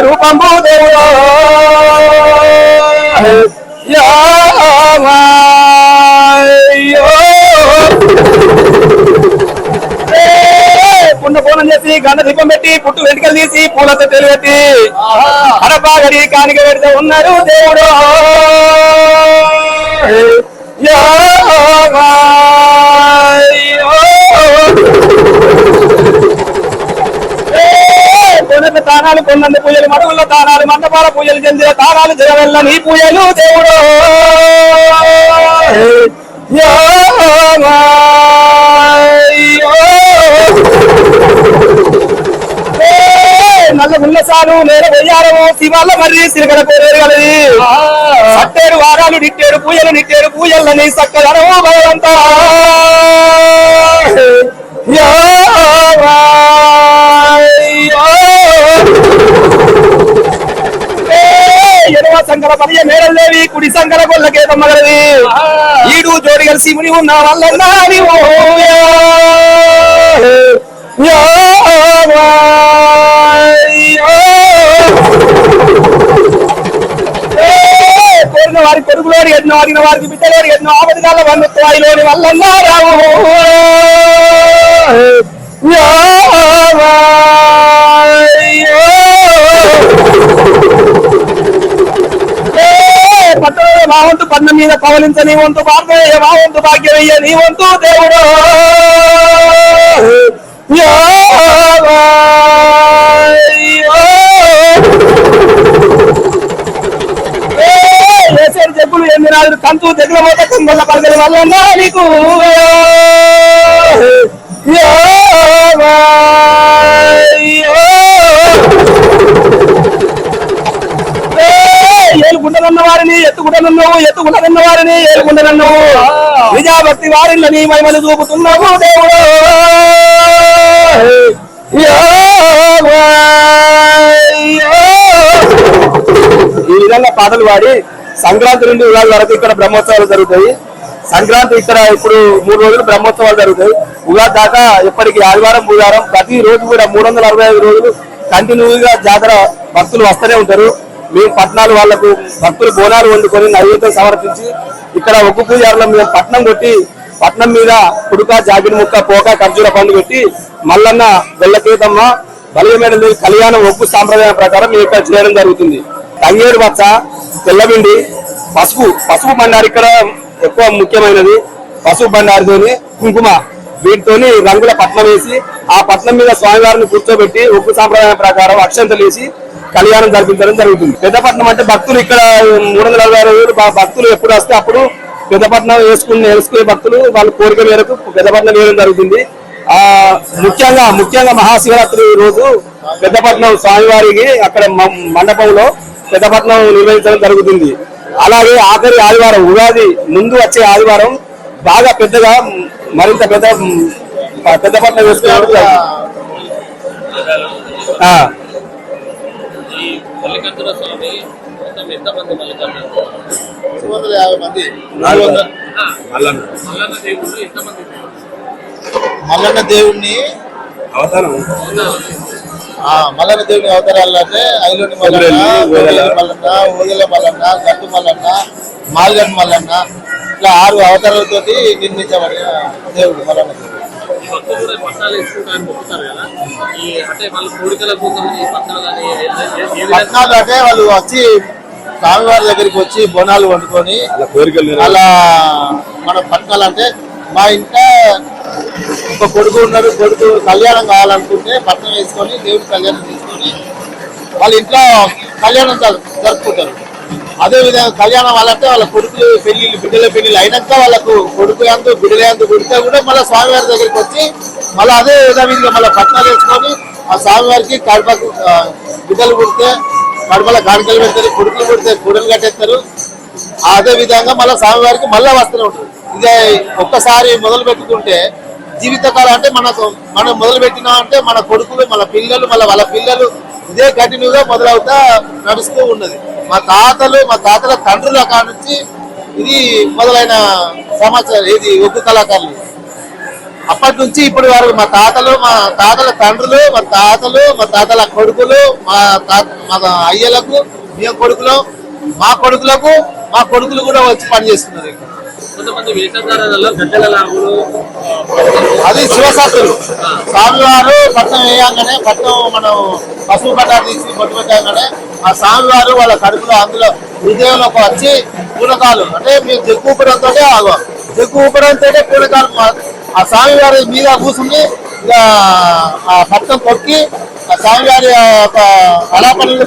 రూపంబు దేవుడు పుణ్య పూనం చేసి గండ దీపం పెట్టి పుట్టు వెంటకలు తీసి పూలతో తెలిపెట్టి అడపాగడి కానిక పెడితే ఉన్నాడు దేవుడు. కొనంత తానాలు కొన్నంత పూజలు మడుగుల్లో తానాలు మండపాల పూజలు చెందిన తానాలు జగవెల్ల నీ పూజలు దేవుడు. నల్ల గుల్లసాను నేల వెయ్యారము శివాళ్ళ మర్రి సిరగడ పేరేరుగలది సట్టేడు వారాలు నిట్టేడు పూజలని సక్కదనము భగవంతా. ఎడవ సంకల పదియ మేడలేవి కుడి సంకల కొల్లకేతమ్మగలది ఈడు జోడి కలిసి ముని ఉన్న వల్లన్నా కోరిన వారి కొడుకులోని ఎన్నో అడిగిన వారికి బిడ్డలోని ఎన్నో ఆపదిగాల వందలోని వల్లన్నా రావు. పట్టణంలో మా వంతు పన్ను మీద పవలించ నీ వంతు భార్గవయ్య మా వంతు భాగ్యమయ్య నీ వంతు దేవుడు. ఏసేడు చెప్పులు ఎన్ని రాజులు కంతు దగ్గర పోత కొంగళ్ళ పలకల వల్ల నీకు ఏలుగుండనన్న వారిని ఎత్తుకుంటున్నావు ఎత్తుకుంటున్న వారిని ఏలుగుండనన్నావు నిజాభక్తి వారిని నీ మహిమలు చూపుతున్నావు దేవుడు. ఈ విధంగా పాటలు పాడి సంక్రాంతి నుండి ఉగాది వరకు ఇక్కడ బ్రహ్మోత్సవాలు జరుగుతాయి. సంక్రాంతి ఇక్కడ ఇప్పుడు 3 రోజులు బ్రహ్మోత్సవాలు జరుగుతాయి. ఉగాది దాకా ఎప్పటికీ ఆదివారం బుధవారం ప్రతి రోజు కూడా 365 రోజులు కంటిన్యూగా జాతర భక్తులు వస్తూనే ఉంటారు. మేము పట్నాలు వాళ్లకు భక్తులు బోనాలు వండుకొని నైవేద్యం సమర్పించి ఇక్కడ ఒగ్గు పూజారులో మేము పట్నం కొట్టి పట్నం మీద కుడుక జాగిడి ముక్క పోక ఖర్జూర పండు పెట్టి మల్లన్న గొల్లకేతమ్మ బలియమేడ కళ్యాణం ఒగ్గు సాంప్రదాయం ప్రకారం మేము ఇక్కడ చేయడం జరుగుతుంది. తంగేడు బచ్చ తెల్లబిండి పసుపు బండారు ఇక్కడ ఎక్కువ ముఖ్యమైనది. పసుపు బండారుతోని కుంకుమ వీటితోని రంగుల పట్నం వేసి ఆ పట్నం మీద స్వామివారిని కూర్చోబెట్టి ఒగ్గు సాంప్రదాయం ప్రకారం అక్షంతలు వేసి కళ్యాణం జరిపించడం జరుగుతుంది. పెద్దపట్నం అంటే భక్తులు ఇక్కడ 360 రోజులు భక్తులు ఎప్పుడు వస్తే అప్పుడు పెద్దపట్నం వేసుకునే భక్తులు వాళ్ళ కోరిక మేరకు పెద్దపట్నం వేయడం జరుగుతుంది. ముఖ్యంగా మహాశివరాత్రి రోజు పెద్దపట్నం స్వామివారికి అక్కడ మండపంలో పెద్దపట్నం నిర్వహించడం జరుగుతుంది. అలాగే ఆఖరి ఆదివారం ఉగాది ముందు వచ్చే ఆదివారం బాగా పెద్దగా మరింత పెద్దపట్నం వేసుకున్నారు. మల్లన్న దేవుణ్ణి అవతారాలు అంటే ఐలోని మల్లన్న, ఓదెల మల్లన్న, గట్టు మల్లన్న, మాల్గడ్డ మల్లన్న ఇట్లా 6 అవతారాలతో నిర్మించబడిన దేవుడు మల్లన్న దేవుడు. పట్నాలు అంటే వాళ్ళు వచ్చి స్వామివారి దగ్గరికి వచ్చి బోనాలు వండుకొని అలా మన పట్నాలు అంటే మా ఇంట ఒక కొడుకు ఉన్నాడు, కొడుకు కళ్యాణం కావాలనుకుంటే పట్నం వేసుకొని దేవుడి కళ్యాణం తీసుకొని వాళ్ళ ఇంట్లో కళ్యాణం జరుపుకుంటారు. అదేవిధంగా కళ్యాణం వాళ్ళంటే వాళ్ళ కొడుకులు పెళ్లిళ్ళు బిడ్డల పెళ్లిళ్ళు అయినాక వాళ్ళకు కొడుకు అందు బిడ్డల అందు పుడితే కూడా మళ్ళీ స్వామివారి దగ్గరికి వచ్చి మళ్ళీ అదే విధంగా మళ్ళీ పట్నాలు వేసుకొని ఆ స్వామివారికి కడపకు బిడ్డలు పుడితే కడపల కానుకలు పెడతారు, కొడుకులు పుడితే కూడలు కట్టేస్తారు. అదే విధంగా మళ్ళీ స్వామివారికి మళ్ళీ వస్తూనే ఉంటారు. ఇదే ఒక్కసారి మొదలు పెట్టుకుంటే జీవితకాలం అంటే మనం మొదలు పెట్టినా అంటే మన కొడుకులు మన పిల్లలు మళ్ళీ వాళ్ళ పిల్లలు ఇదే కంటిన్యూగా మొదలవుతా నడుస్తూ ఉన్నది. మా తాతల తండ్రుల కాడ నుంచి ఇది మొదలైన సమాచారం ఇది ఒగ్గు కళాకారులు అప్పటి నుంచి ఇప్పటి వరకు మా తాతల తండ్రులు, మా తాతల కొడుకులు, మా అయ్యలకు మేము కొడుకులు, మా కొడుకులు కూడా వచ్చి పనిచేస్తున్నారు ఇక్కడ. కొంతమంది వేషధారణలో గడ్డల లాగులు అది శివశాస్త్రులు స్వామివారు పట్నం వేయంగానే, పట్నం మనం పసుపు పట్టాలు తీసి బొట్టు పెట్టగానే ఆ స్వామివారు వాళ్ళ కడుపులో అందులో హృదయంలోకి వచ్చి పూనకాలు అంటే మీరు జగ్గు ఊపడంతో జగ్గు ఊపడంతో పూనకాలు ఆ స్వామివారి మీద కూర్చుని ఇక ఆ పట్నం తొక్కి ఆ స్వామివారి యొక్క అలాపనలు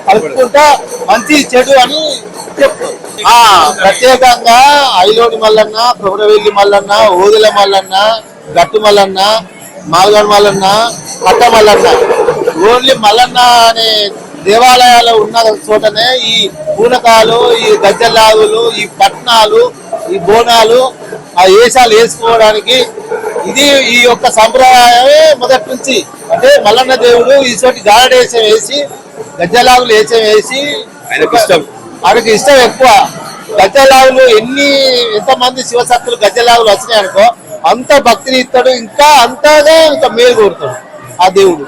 కలుపుకుంటా మంచి చెడు అని చెప్తారు. ప్రత్యేకంగా ఐలోని మల్లన్న, కొమరవెల్లి మల్లన్న, ఓదెల మల్లన్న, గట్టు మల్లన్న, మాల్గడ్ మల్లన్న, పట్ట మల్లన్న, ఓన్లీ మల్లన్న అనే దేవాలయాలు ఉన్న చోటనే ఈ పూనకాలు, ఈ గజ్జలాగులు, ఈ పట్నాలు, ఈ బోనాలు, ఆ వేషాలు వేసుకోవడానికి ఇది ఈ యొక్క సంప్రదాయమే మొదటి నుంచి. అంటే మల్లన్న దేవుడు ఈ చోటి గారడేశం వేసి గజ్జలాగులు వేసి ఆయనకి ఇష్టం ఎక్కువ. గజ్జలాగులు ఎంతమంది శివశక్తులు గజ్జలాగులు వచ్చినాయి అనుకో అంత భక్తిని ఇస్తాడు, ఇంకా అంతగా ఇంకా మేలు కోరుతాడు ఆ దేవుడు.